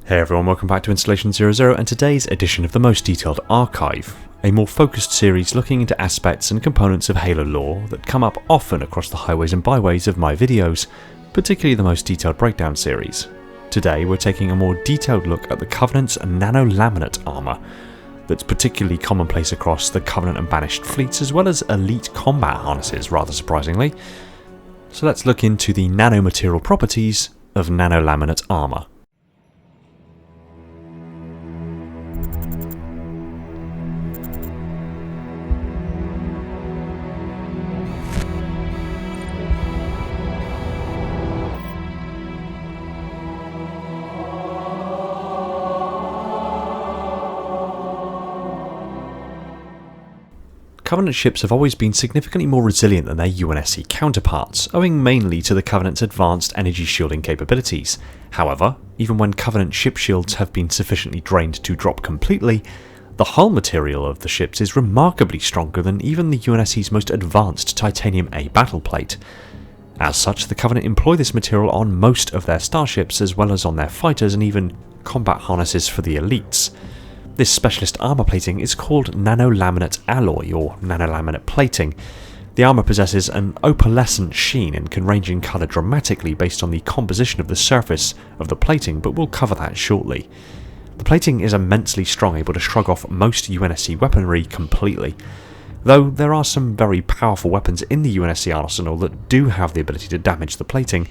Hey everyone, welcome back to Installation 00 and today's edition of the Most Detailed Archive, a more focused series looking into aspects and components of Halo lore that come up often across the highways and byways of my videos, particularly the Most Detailed Breakdown series. Today we're taking a more detailed look at the Covenant's Nanolaminate Armor, that's particularly commonplace across the Covenant and Banished fleets as well as elite combat harnesses, rather surprisingly. So let's look into the nanomaterial properties of Nanolaminate Armor. Covenant ships have always been significantly more resilient than their UNSC counterparts, owing mainly to the Covenant's advanced energy shielding capabilities. However, even when Covenant ship shields have been sufficiently drained to drop completely, the hull material of the ships is remarkably stronger than even the UNSC's most advanced Titanium A battleplate. As such, the Covenant employ this material on most of their starships as well as on their fighters and even combat harnesses for the elites. This specialist armor plating is called nanolaminate alloy or nanolaminate plating. The armor possesses an opalescent sheen and can range in color dramatically based on the composition of the surface of the plating, but we'll cover that shortly. The plating is immensely strong, able to shrug off most UNSC weaponry completely. Though there are some very powerful weapons in the UNSC arsenal that do have the ability to damage the plating,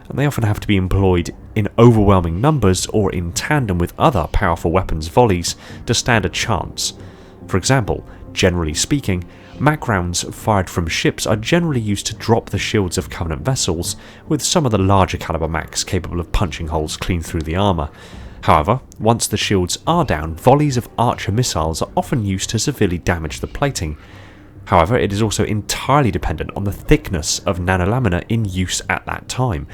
and they often have to be employed in overwhelming numbers or in tandem with other powerful weapons volleys to stand a chance. For example, generally speaking, MAC rounds fired from ships are generally used to drop the shields of Covenant vessels, with some of the larger caliber MACs capable of punching holes clean through the armour. However, once the shields are down, volleys of Archer missiles are often used to severely damage the plating. However, it is also entirely dependent on the thickness of nanolamina in use at that time.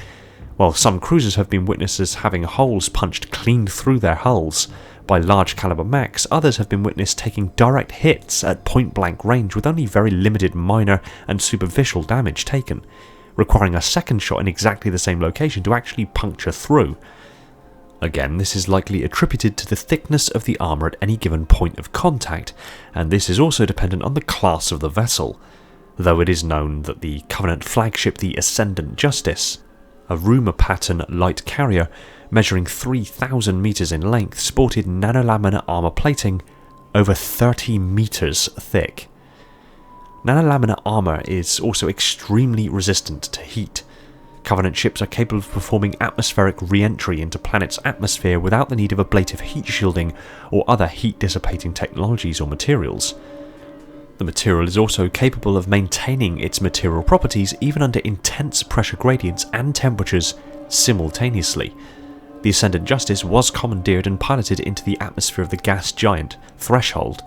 While some cruisers have been witnessed as having holes punched clean through their hulls by large caliber MACs, others have been witnessed taking direct hits at point blank range with only very limited minor and superficial damage taken, requiring a second shot in exactly the same location to actually puncture through. Again, this is likely attributed to the thickness of the armour at any given point of contact, and this is also dependent on the class of the vessel, though it is known that the Covenant flagship, the Ascendant Justice, a rumour pattern light carrier measuring 3,000 metres in length, sported nanolaminate armour plating over 30 metres thick. Nanolaminate armour is also extremely resistant to heat. Covenant ships are capable of performing atmospheric re-entry into planet's atmosphere without the need of ablative heat shielding or other heat dissipating technologies or materials. The material is also capable of maintaining its material properties even under intense pressure gradients and temperatures simultaneously. The Ascendant Justice was commandeered and piloted into the atmosphere of the gas giant Threshold.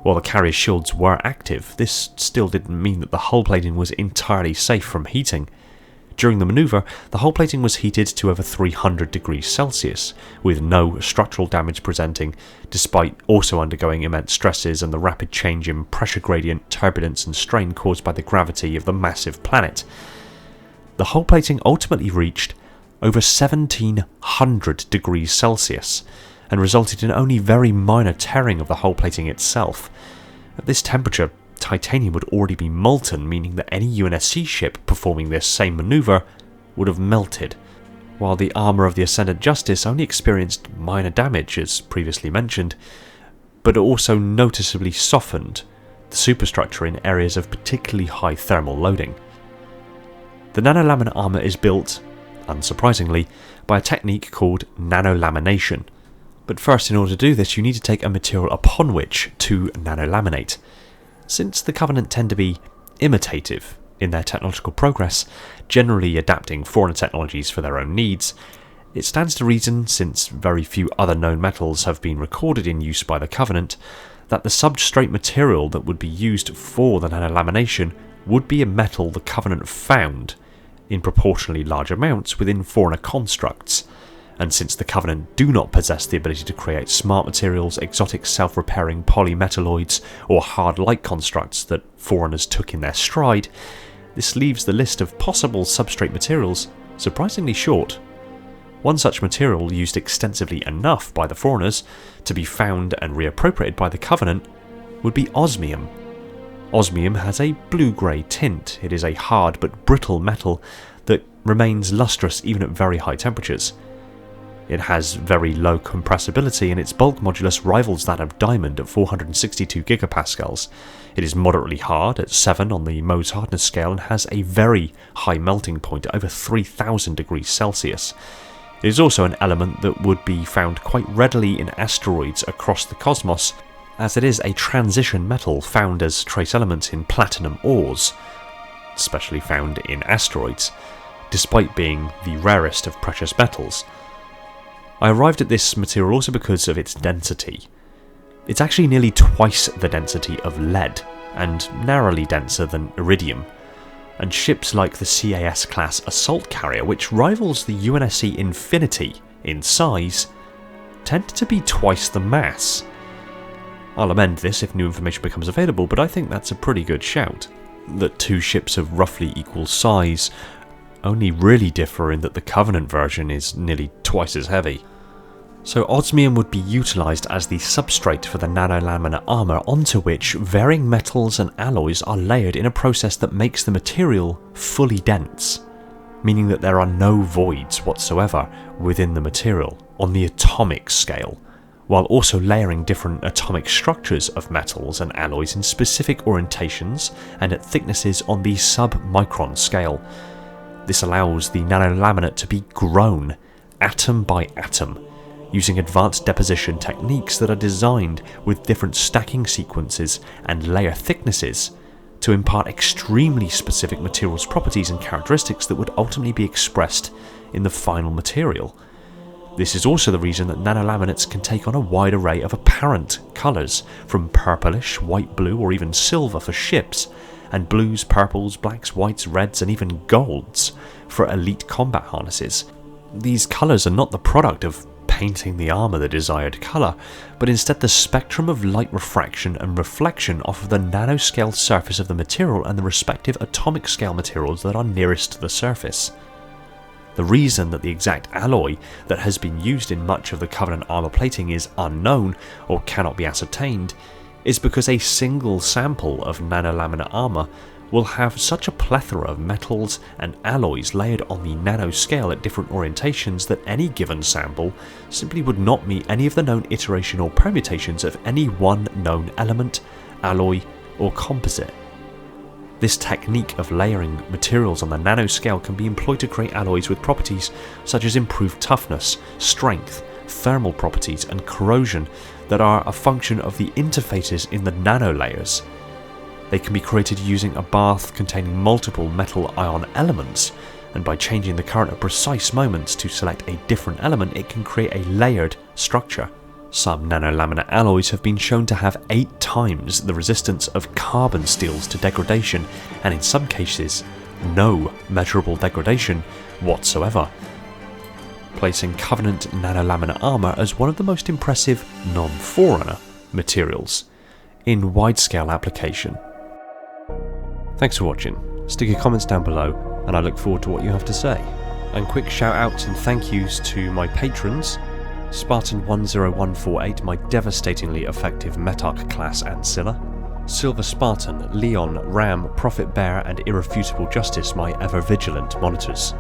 While the carrier's shields were active, this still didn't mean that the hull plating was entirely safe from heating. During the manoeuvre, the hull plating was heated to over 300 degrees Celsius, with no structural damage presenting, despite also undergoing immense stresses and the rapid change in pressure gradient, turbulence and strain caused by the gravity of the massive planet. The hull plating ultimately reached over 1700 degrees Celsius, and resulted in only very minor tearing of the hull plating itself. At this temperature, titanium would already be molten, meaning that any UNSC ship performing this same manoeuvre would have melted, while the armour of the Ascendant Justice only experienced minor damage, as previously mentioned, but also noticeably softened the superstructure in areas of particularly high thermal loading. The nanolaminate armour is built, unsurprisingly, by a technique called nanolamination, but first, in order to do this, you need to take a material upon which to nanolaminate. Since the Covenant tend to be imitative in their technological progress, generally adapting foreign technologies for their own needs, it stands to reason, since very few other known metals have been recorded in use by the Covenant, that the substrate material that would be used for the nanolamination would be a metal the Covenant found in proportionally large amounts within foreigner constructs, and since the Covenant do not possess the ability to create smart materials, exotic self-repairing polymetalloids, or hard light constructs that foreigners took in their stride, this leaves the list of possible substrate materials surprisingly short. One such material used extensively enough by the Foreigners to be found and reappropriated by the Covenant would be osmium. Osmium has a blue-grey tint. It is a hard but brittle metal that remains lustrous even at very high temperatures. It has very low compressibility and its bulk modulus rivals that of diamond at 462 gigapascals. It is moderately hard at 7 on the Mohs hardness scale and has a very high melting point at over 3000 degrees Celsius. It is also an element that would be found quite readily in asteroids across the cosmos, as it is a transition metal found as trace elements in platinum ores, especially found in asteroids, despite being the rarest of precious metals. I arrived at this material also because of its density. It's actually nearly twice the density of lead, and narrowly denser than iridium, and ships like the CAS-class assault carrier, which rivals the UNSC Infinity in size, tend to be twice the mass. I'll amend this if new information becomes available, but I think that's a pretty good shout. That two ships of roughly equal size only really differ in that the Covenant version is nearly twice as heavy. So osmium would be utilised as the substrate for the nanolaminate armour, onto which varying metals and alloys are layered in a process that makes the material fully dense, meaning that there are no voids whatsoever within the material on the atomic scale, while also layering different atomic structures of metals and alloys in specific orientations and at thicknesses on the sub-micron scale. This allows the nanolaminate to be grown atom by atom, using advanced deposition techniques that are designed with different stacking sequences and layer thicknesses to impart extremely specific materials properties and characteristics that would ultimately be expressed in the final material. This is also the reason that nanolaminates can take on a wide array of apparent colours, from purplish, white, blue, or even silver for ships, and blues, purples, blacks, whites, reds, and even golds for elite combat harnesses. These colours are not the product of painting the armour the desired colour, but instead the spectrum of light refraction and reflection off of the nanoscale surface of the material and the respective atomic scale materials that are nearest to the surface. The reason that the exact alloy that has been used in much of the Covenant armour plating is unknown or cannot be ascertained is because a single sample of nanolaminate armour will have such a plethora of metals and alloys layered on the nanoscale at different orientations that any given sample simply would not meet any of the known iteration or permutations of any one known element, alloy, or composite. This technique of layering materials on the nanoscale can be employed to create alloys with properties such as improved toughness, strength, thermal properties, and corrosion that are a function of the interfaces in the nanolayers. They can be created using a bath containing multiple metal ion elements, and by changing the current at precise moments to select a different element, it can create a layered structure. Some nanolaminate alloys have been shown to have 8 times the resistance of carbon steels to degradation, and in some cases, no measurable degradation whatsoever, placing Covenant nanolaminate armour as one of the most impressive non-Forerunner materials in wide-scale application. Thanks for watching. Stick your comments down below, and I look forward to what you have to say. And quick shout outs and thank yous to my patrons: Spartan10148, my devastatingly effective Metarch class ancilla; Silver Spartan, Leon, Ram, Prophet Bear, and Irrefutable Justice, my ever-vigilant monitors;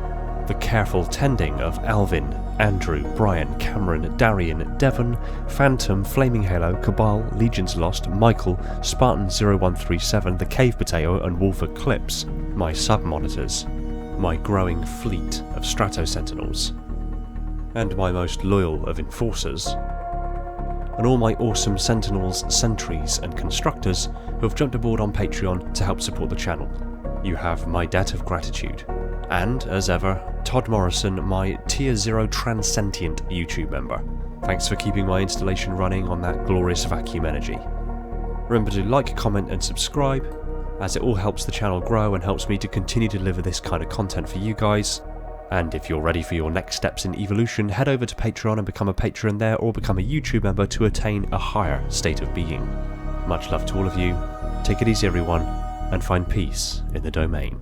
the careful tending of Alvin, Andrew, Brian, Cameron, Darian, Devon, Phantom, Flaming Halo, Cabal, Legions Lost, Michael, Spartan0137, the Cave Potato, and Wolf Eclipse, my sub-monitors, my growing fleet of Strato Sentinels, and my most loyal of enforcers, and all my awesome Sentinels, Sentries, and Constructors who have jumped aboard on Patreon to help support the channel. You have my debt of gratitude. And, as ever, Todd Morrison, my Tier 0 Transcendent YouTube member. Thanks for keeping my installation running on that glorious vacuum energy. Remember to like, comment, and subscribe, as it all helps the channel grow and helps me to continue to deliver this kind of content for you guys. And if you're ready for your next steps in evolution, head over to Patreon and become a patron there, or become a YouTube member to attain a higher state of being. Much love to all of you, take it easy everyone, and find peace in the domain.